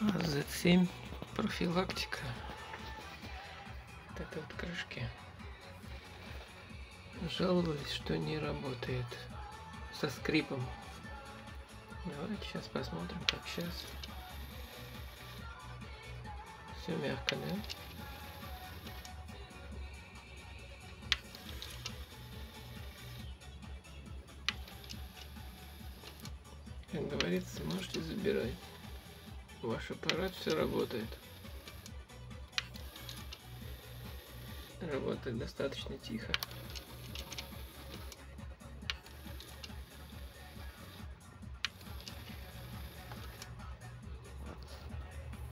AZ7 профилактика. Вот это вот крышки. Жаловались, что не работает со скрипом. Давайте сейчас посмотрим, как сейчас. Все мягко, да? Как говорится, можете забирать. Ваш аппарат все работает. Работает достаточно тихо.